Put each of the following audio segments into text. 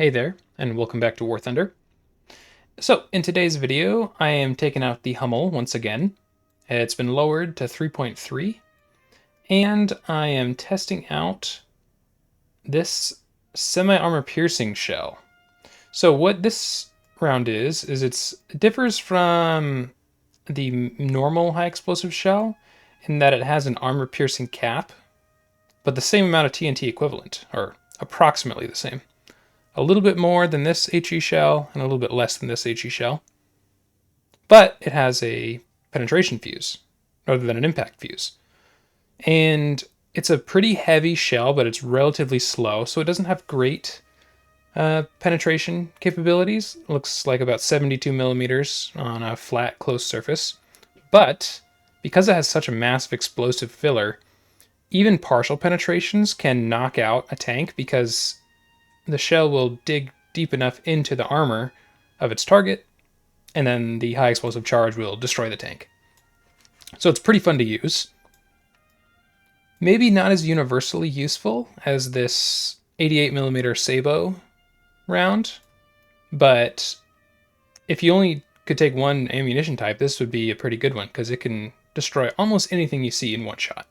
Hey there, and welcome back to War Thunder. So, in today's video, I am taking out the Hummel once again. It's been lowered to 3.3, and I am testing out this semi-armor piercing shell. So what this round is it differs from the normal high explosive shell in that it has an armor piercing cap, but the same amount of TNT equivalent, or approximately the same. A little bit more than this HE shell and a little bit less than this HE shell. But it has a penetration fuse rather than an impact fuse. And it's a pretty heavy shell, but it's relatively slow, so it doesn't have great penetration capabilities. It looks like about 72 millimeters on a flat, close surface. But because it has such a massive explosive filler, even partial penetrations can knock out a tank because the shell will dig deep enough into the armor of its target, and then the high explosive charge will destroy the tank. So it's pretty fun to use. Maybe not as universally useful as this 88mm Sabo round, but if you only could take one ammunition type, this would be a pretty good one because it can destroy almost anything you see in one shot.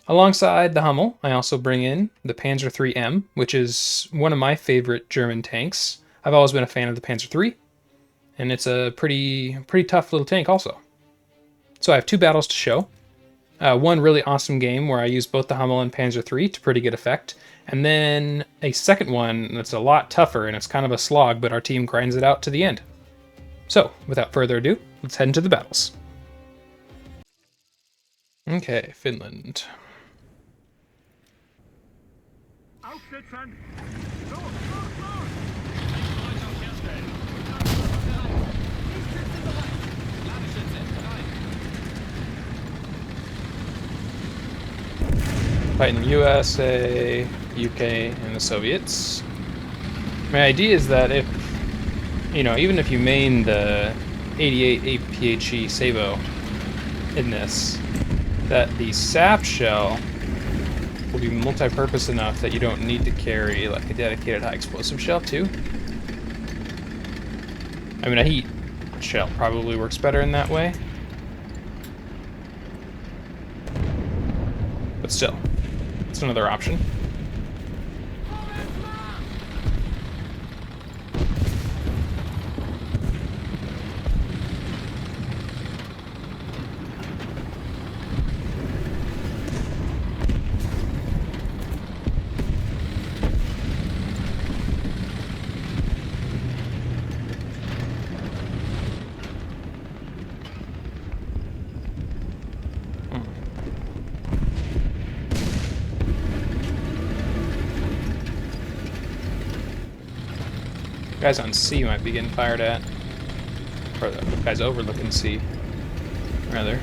Alongside the Hummel, I also bring in the Panzer IIIM, which is one of my favorite German tanks. I've always been a fan of the Panzer III, and it's a pretty tough little tank also. So I have two battles to show. One really awesome game where I use both the Hummel and Panzer III to pretty good effect, and then a second one that's a lot tougher and it's kind of a slog, but our team grinds it out to the end. So, without further ado, let's head into the battles. Okay, Finland. Fighting the USA, UK, and the Soviets. My idea is that if, even if you main the 88 APHE Sabo in this, that the SAP shell will be multi-purpose enough that you don't need to carry like a dedicated high explosive shell too. I mean, a heat shell probably works better in that way, but still, it's another option. Guys on C might be getting fired at. Or the guys overlooking C, rather.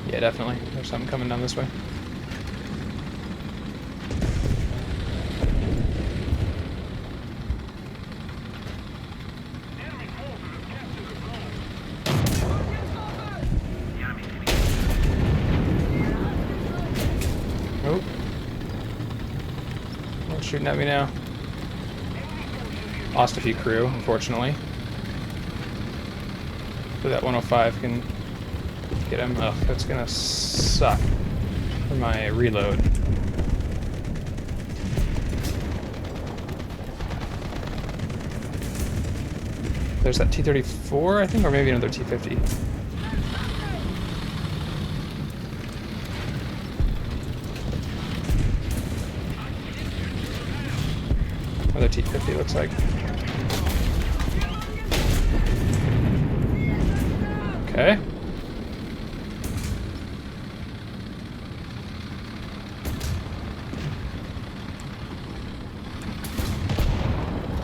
Yeah, definitely. There's something coming down this way. Oh. Shooting at me now. Lost a few crew, unfortunately. But that 105 can get him. Ugh, that's gonna suck for my reload. There's that T-34, I think, or maybe another T-50. Another T-50 looks like. Okay.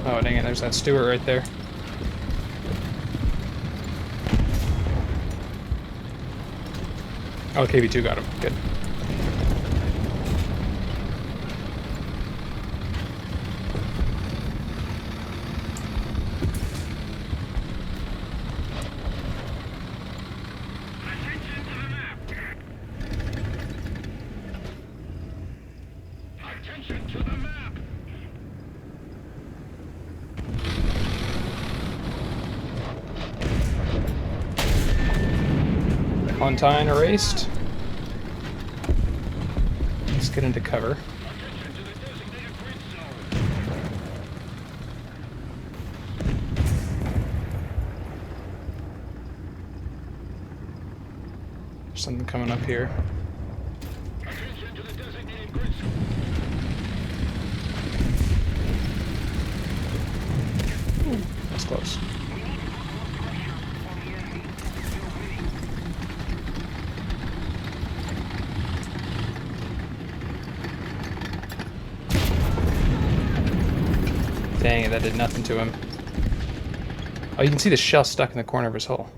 Oh, dang it, there's that Stewart right there. Oh, KV-2 got him. Good. Valentine erased. Let's get into cover. There's something coming up here. Ooh, that's close. Dang it, that did nothing to him. Oh, you can see the shell stuck in the corner of his hull.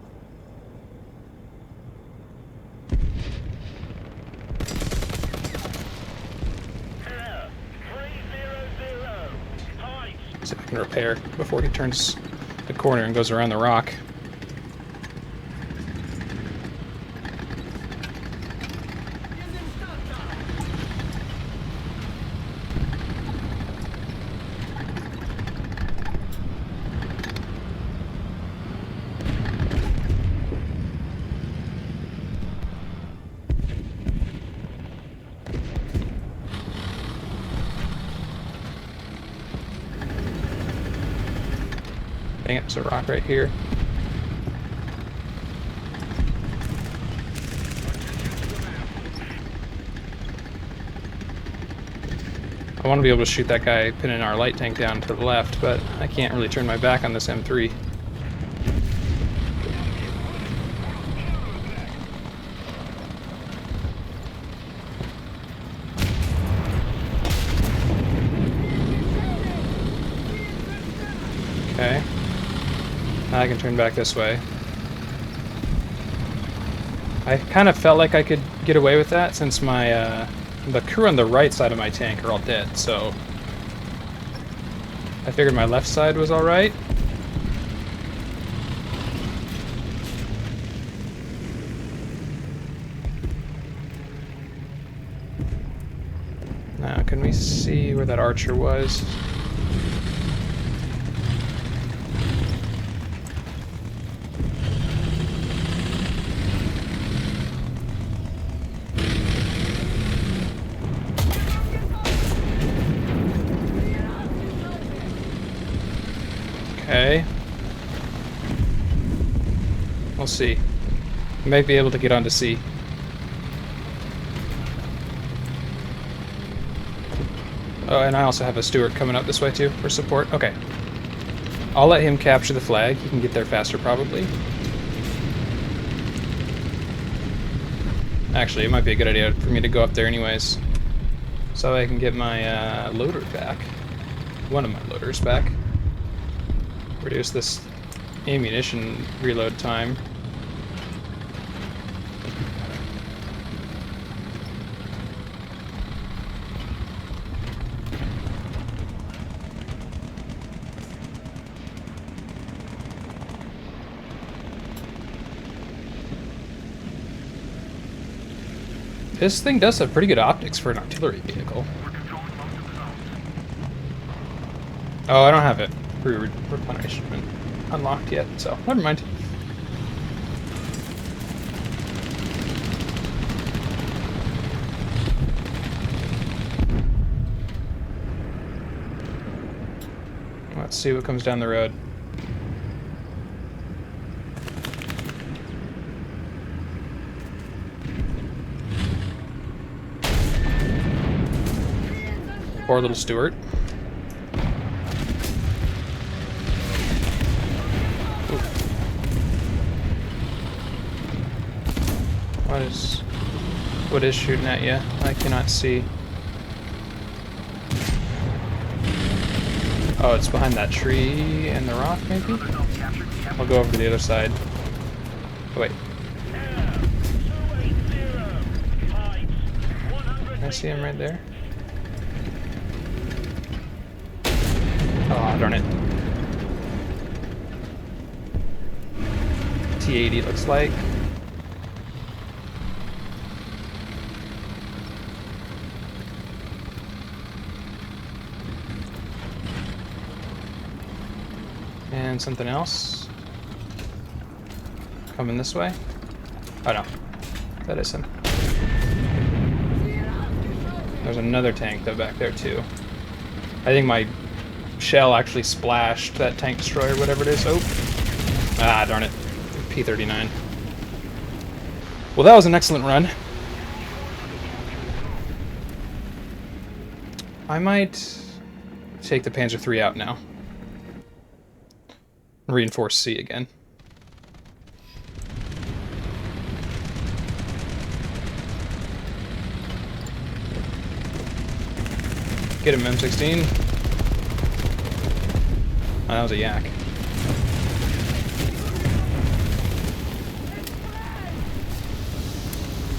See if I can repair before he turns the corner and goes around the rock. Dang it, there's a rock right here. I want to be able to shoot that guy pinning our light tank down to the left, but I can't really turn my back on this M3. Okay. Now I can turn back this way. I kind of felt like I could get away with that since my the crew on the right side of my tank are all dead, so I figured my left side was alright. Now, can we see where that archer was? Okay. We'll see. We might be able to get onto C. Oh, and I also have a steward coming up this way too for support. Okay. I'll let him capture the flag. He can get there faster probably. Actually, it might be a good idea for me to go up there anyways, so I can get my loader back. One of my loaders back. Reduce this ammunition reload time. This thing does have pretty good optics for an artillery vehicle. Oh, I don't have it replenishment unlocked yet, so never mind. Let's see what comes down the road. Poor little Stuart. What is shooting at you? I cannot see. Oh, it's behind that tree and the rock, maybe? I'll go over to the other side. Oh, wait. Can I see him right there? Oh, darn it. T-80 looks like. find something else. Coming this way. Oh no, that is him. There's another tank though back there too. I think my shell actually splashed that tank destroyer, whatever it is. Oh, ah, darn it. P-39. Well, that was an excellent run. I might take the Panzer III out now. Reinforce C again. Get him, M16. Oh, that was a yak.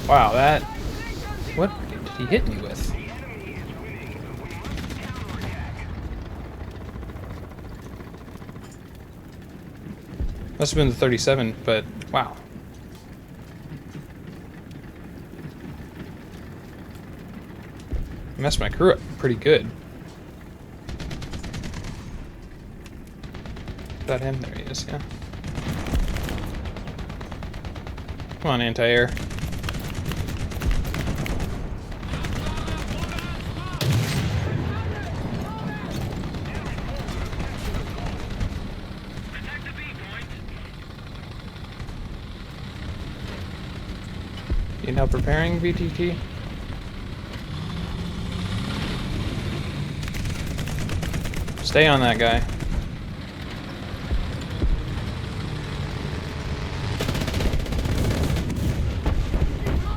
Wow, that... What did he hit me with? Must have been the 37, but wow. Messed my crew up pretty good. Is that him? There he is, yeah. Come on, anti-air. Need help repairing, VTT? Stay on that guy.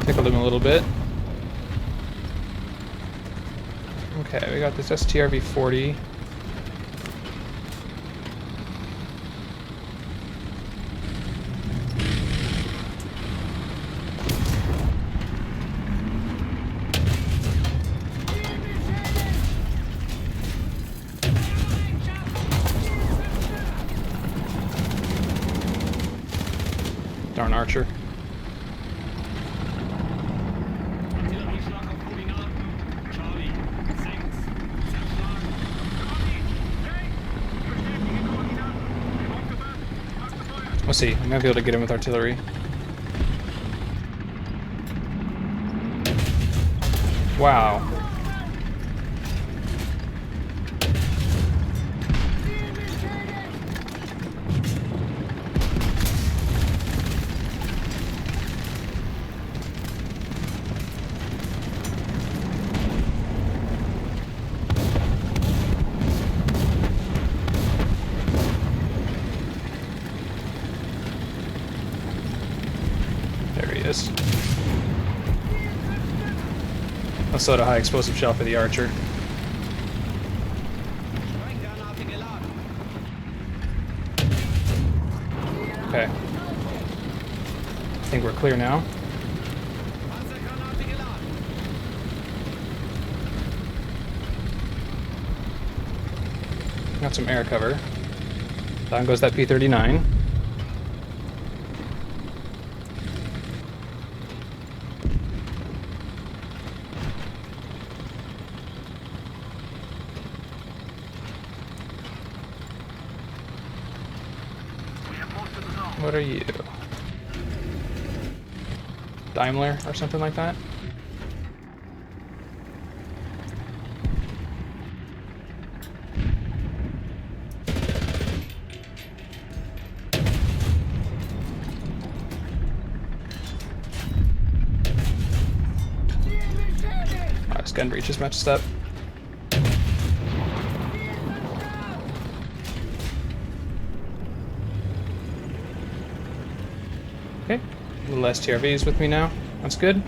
Tickled him a little bit. Okay, we got this STRV-40. Darn Archer. We'll see. I might be able to get him with artillery. Wow. Let's load a high explosive shell for the Archer. Okay. I think we're clear now. Got some air cover. Down goes that P-39. What are you? Daimler or something like that? Oh, his gun breach is messed up. Okay, a little STRVs with me now. That's good.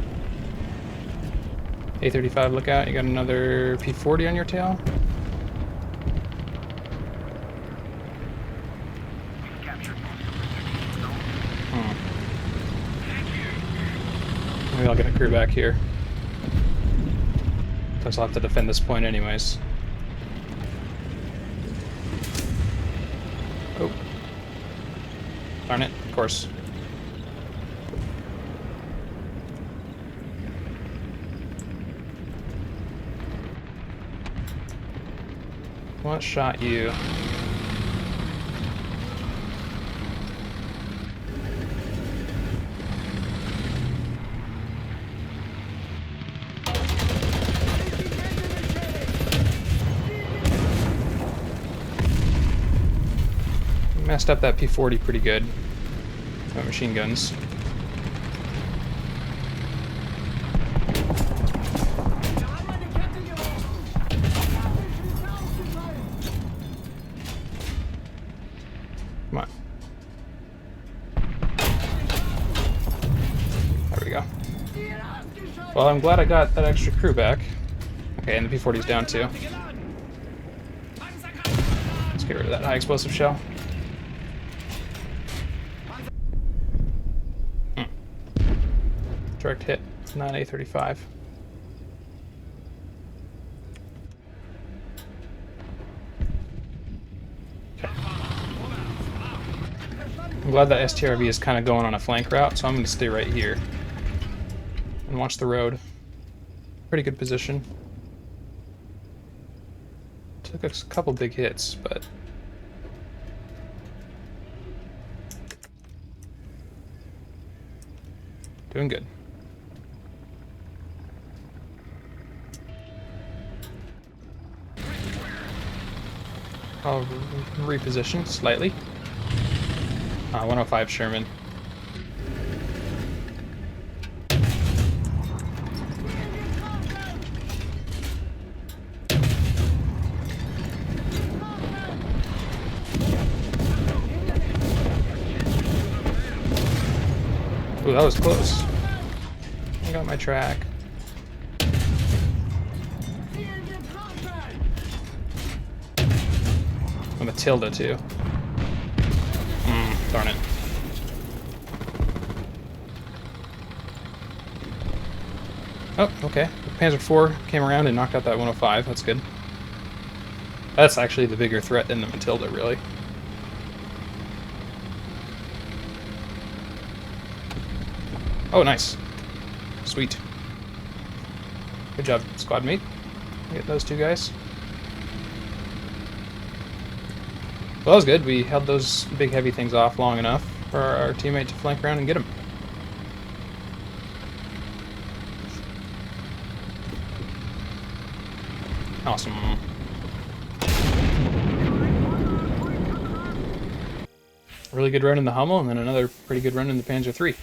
A35, look out. You got another P40 on your tail. Maybe I'll get a crew back here. Because I'll have to defend this point anyways. Oh. Darn it, of course. What shot you? messed up that P40 pretty good. My machine guns. Come on. There we go. Well, I'm glad I got that extra crew back. Okay, and the P40's down too. Let's get rid of that high explosive shell. Direct hit, 9A35. Okay. I'm glad that STRV is kind of going on a flank route, so I'm going to stay right here and watch the road. Pretty good position. Took a couple big hits, but doing good. I'll reposition slightly. 105 Sherman. Ooh, that was close. I got my track. And the Tilda too. Darn it. Oh, okay. The Panzer IV came around and knocked out that 105. That's good. That's actually the bigger threat than the Matilda, really. Oh, nice. Sweet. Good job, squad mate. Get those two guys. Well, that was good. We held those big heavy things off long enough for our teammate to flank around and get them. Awesome. Really good run in the Hummel, and then another pretty good run in the Panzer III.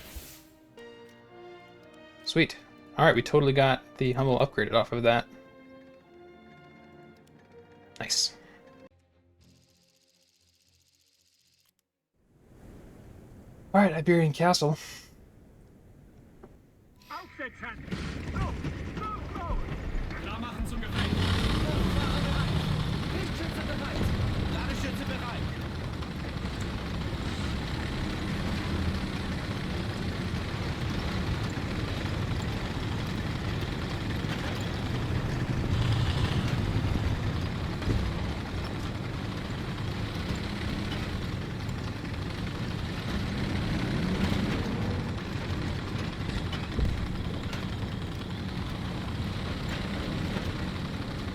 Sweet. Alright, we totally got the Hummel upgraded off of that. Nice. Alright, Iberian Castle.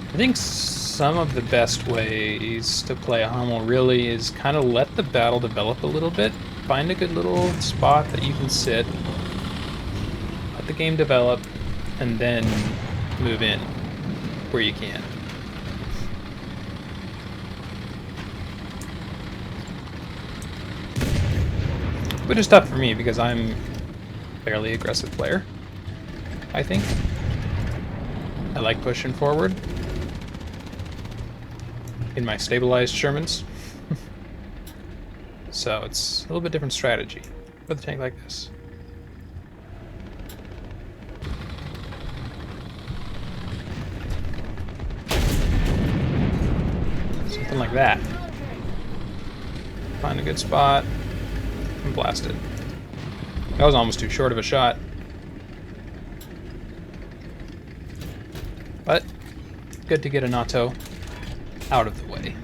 I think some of the best ways to play a Hummel really is kind of let the battle develop a little bit. Find a good little spot that you can sit, let the game develop, and then move in where you can. Which is tough for me because I'm a fairly aggressive player, I think. I like pushing forward in my stabilized Shermans. So it's a little bit different strategy with a tank like this. Something like that. Find a good spot and blast it. That was almost too short of a shot. But good to get an auto out of the way.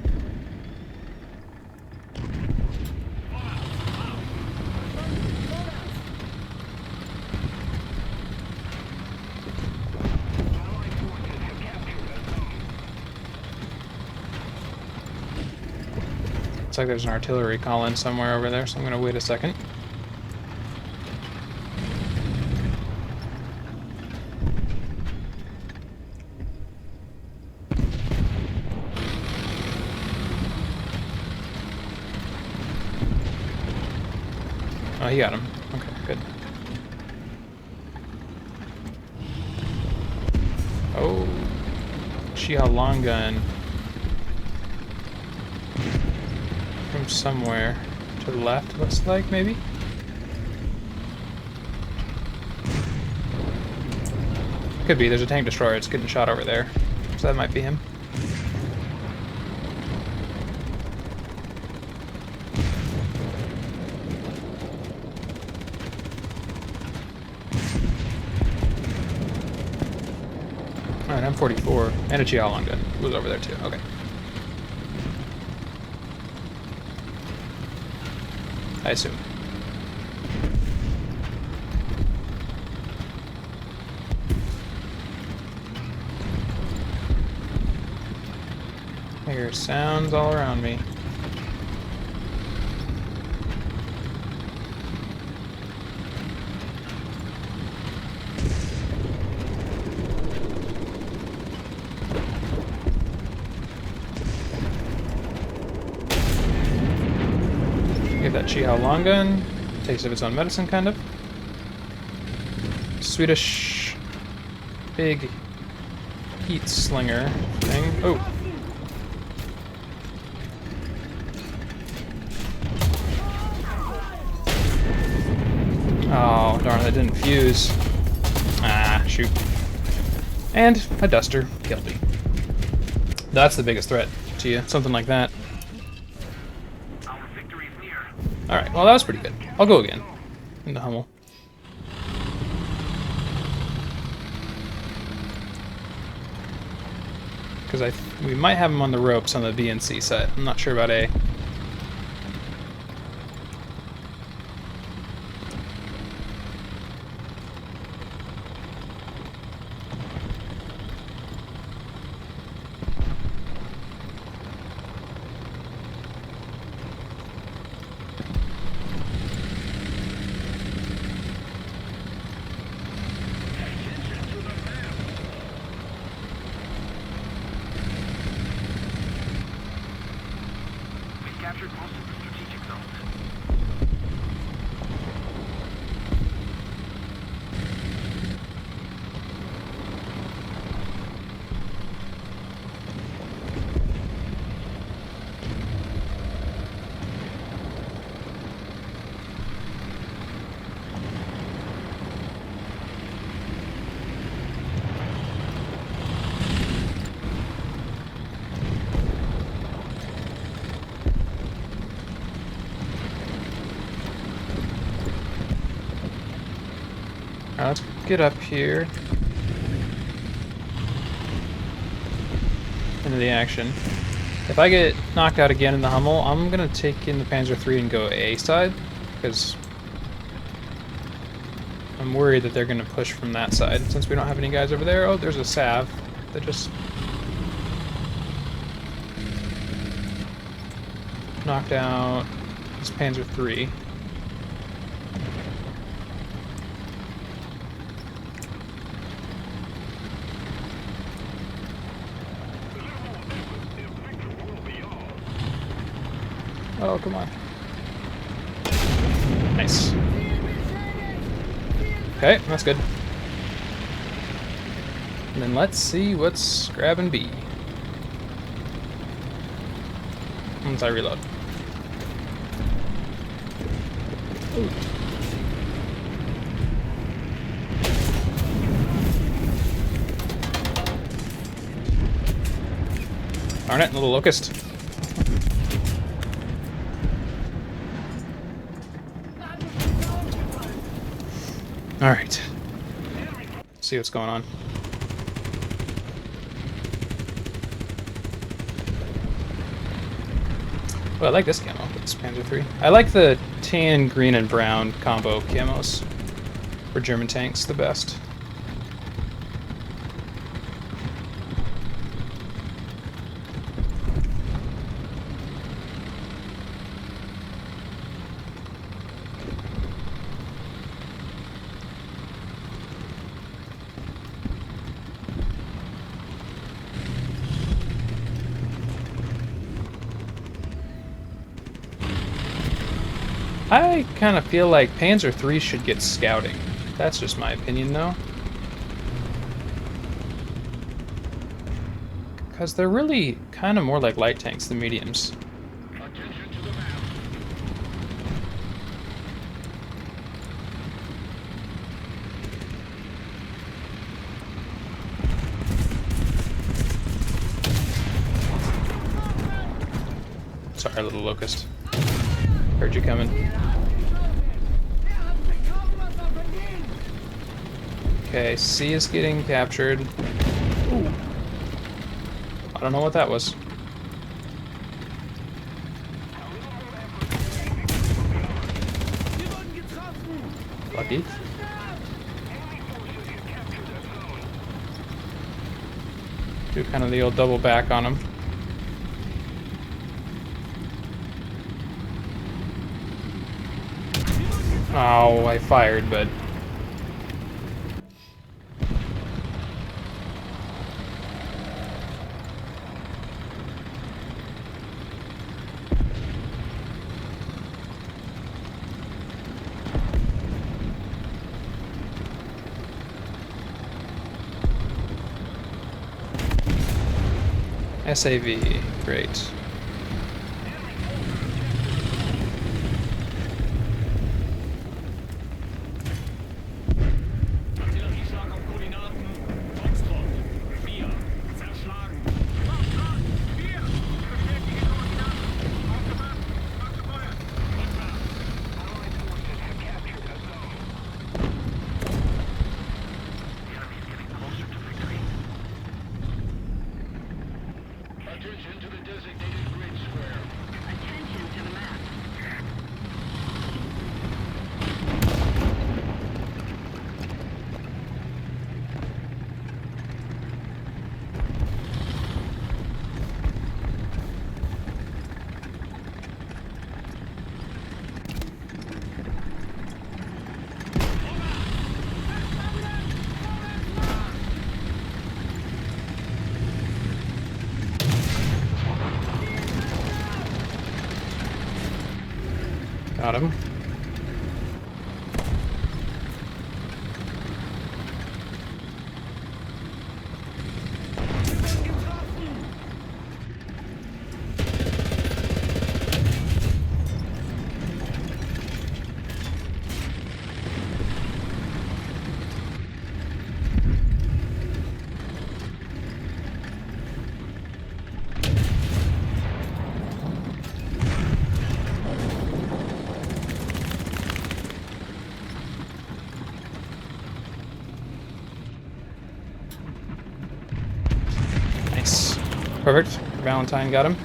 Looks like there's an artillery column somewhere over there, so I'm going to wait a second. he got him. Okay, good. Oh, Chia long gun from somewhere to the left. Looks like maybe. Could be. There's a tank destroyer. It's getting shot over there, so that might be him. Alright, I'm 44. And a Chia long gun was over there too. Okay. I assume. I hear sounds all around me. Give that Chi long gun. Taste of its own medicine, kind of. Swedish big heat slinger thing. Oh. Oh, darn, that didn't fuse. Ah, shoot. And a duster killed me. That's the biggest threat to you, something like that. Alright, well that was pretty good. I'll go again. Into Hummel. Because we might have him on the ropes on the B and C side. I'm not sure about A. Captured most of the strategic zones. Now let's get up here into the action. If I get knocked out again in the Hummel, I'm gonna take in the Panzer III and go A side, because I'm worried that they're gonna push from that side since we don't have any guys over there. Oh, there's a Sav that just knocked out this Panzer III. Oh, come on. Nice. Okay, that's good. And then let's see what's grabbing B. Once I reload. Ooh. Darn it, little locust. Alright. See what's going on. Well, I like this camo, this Panzer III. I like the tan, green, and brown combo camos for German tanks the best. I kind of feel like Panzer III should get scouting. That's just my opinion, though. Because they're really kind of more like light tanks than mediums. Attention to the map. Sorry, little locust. Heard you coming. Okay, C is getting captured. Ooh. I don't know what that was. Lucky. Do kind of the old double back on him. Oh, I fired, but... SAV, great. Artillerieschlag auf Koordinaten. Foxtrot. 4. Zerschlagen. Foxtrot. 4. Bestätige Koordinaten. Aufgemacht. Abgefeuert. Kontra. Allied forces have captured a zone. The enemy is getting closer to victory. Attention to the designated grid square. Attention to the map. Got him. Nice. Perfect. Valentine got him.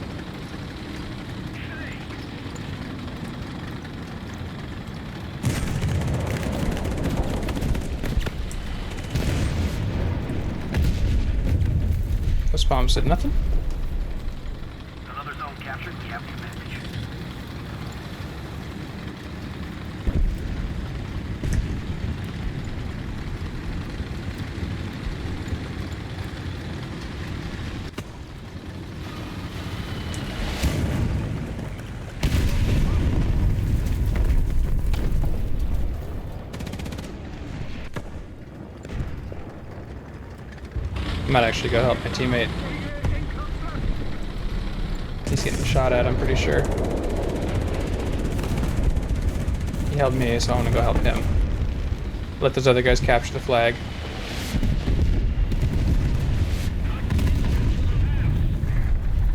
Those bombs did nothing. Another zone captured. We have the advantage. I might actually go help my teammate. He's getting shot at, I'm pretty sure. He held me, so I want to go help him. Let those other guys capture the flag.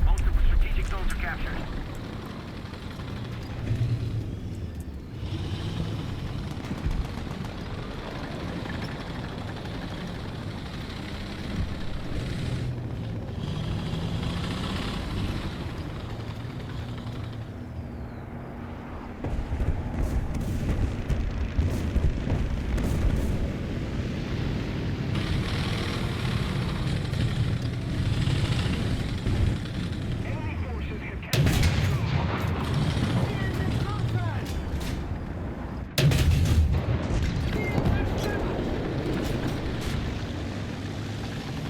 Most of the strategic zones are captured. Enemy forces have captured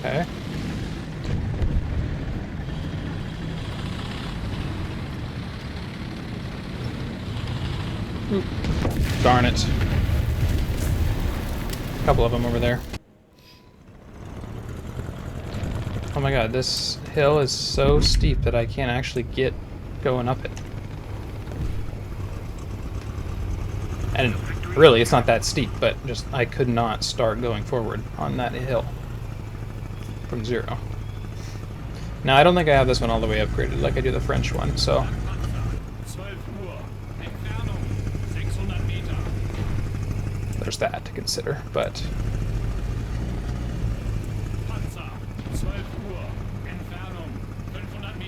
Okay. Ooh. darn it. A couple of them over there. Oh my god, this hill is so steep that I can't actually get going up it. And really, it's not that steep, but just I could not start going forward on that hill from 0. Now, I don't think I have this one all the way upgraded like I do the French one, so... there's that to consider, but...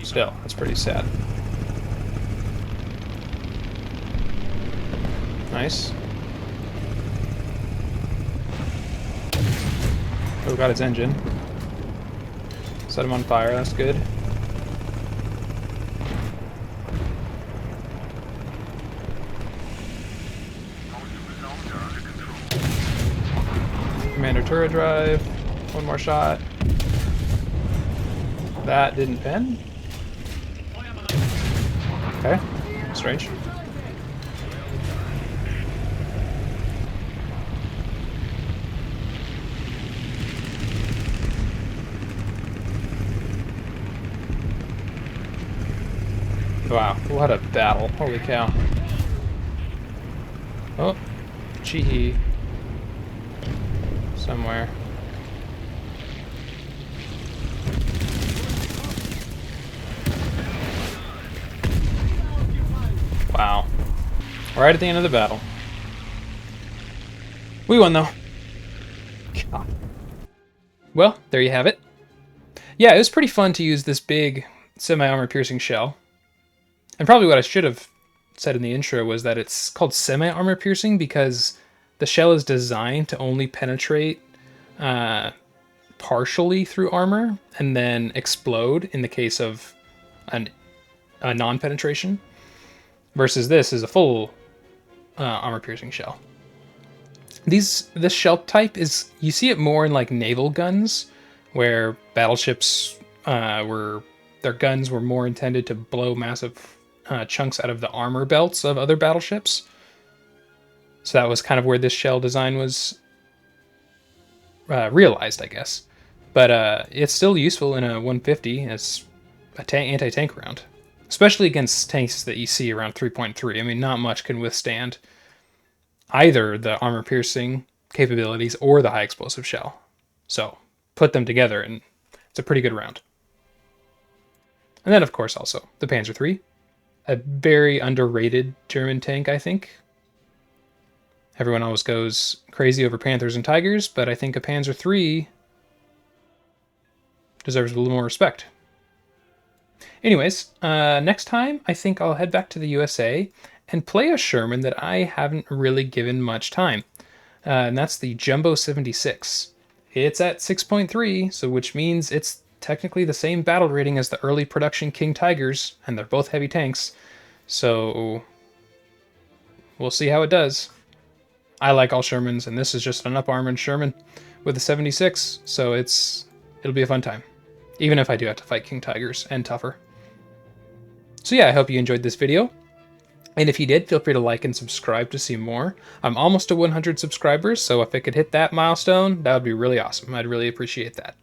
still, that's pretty sad. Nice. Oh, got its engine. Set him on fire, that's good. Commander turret drive. One more shot. That didn't pen. Okay, strange. Wow, what a battle. Holy cow. Oh, Chihi. Somewhere. Wow. Right at the end of the battle. We won, though. God. Well, there you have it. Yeah, it was pretty fun to use this big semi-armor piercing shell. And probably what I should have said in the intro was that it's called semi-armor piercing because the shell is designed to only penetrate partially through armor and then explode in the case of a non-penetration. Versus this is a full armor-piercing shell. This shell type is, you see it more in like naval guns, where battleships their guns were more intended to blow massive chunks out of the armor belts of other battleships. So that was kind of where this shell design was realized, I guess. But it's still useful in a 150 as an anti-tank round. Especially against tanks that you see around 3.3. I mean, not much can withstand either the armor-piercing capabilities or the high-explosive shell. So, put them together and it's a pretty good round. And then, of course, also, the Panzer III. A very underrated German tank, I think. Everyone always goes crazy over Panthers and Tigers, but I think a Panzer III deserves a little more respect. Anyways, next time, I think I'll head back to the USA and play a Sherman that I haven't really given much time. And that's the Jumbo 76. It's at 6.3, so which means it's technically the same battle rating as the early production King Tigers, and they're both heavy tanks. So we'll see how it does. I like all Shermans, and this is just an up-armored Sherman with a 76, so it'll be a fun time. Even if I do have to fight King Tigers and tougher. So yeah, I hope you enjoyed this video. And if you did, feel free to like and subscribe to see more. I'm almost to 100 subscribers, so if I could hit that milestone, that would be really awesome. I'd really appreciate that.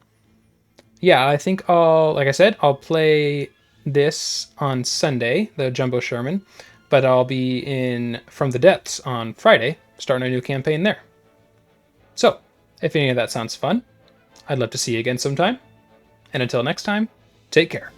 Yeah, I think like I said, I'll play this on Sunday, the Jumbo Sherman, but I'll be in From the Depths on Friday, starting a new campaign there. So, if any of that sounds fun, I'd love to see you again sometime. And until next time, take care.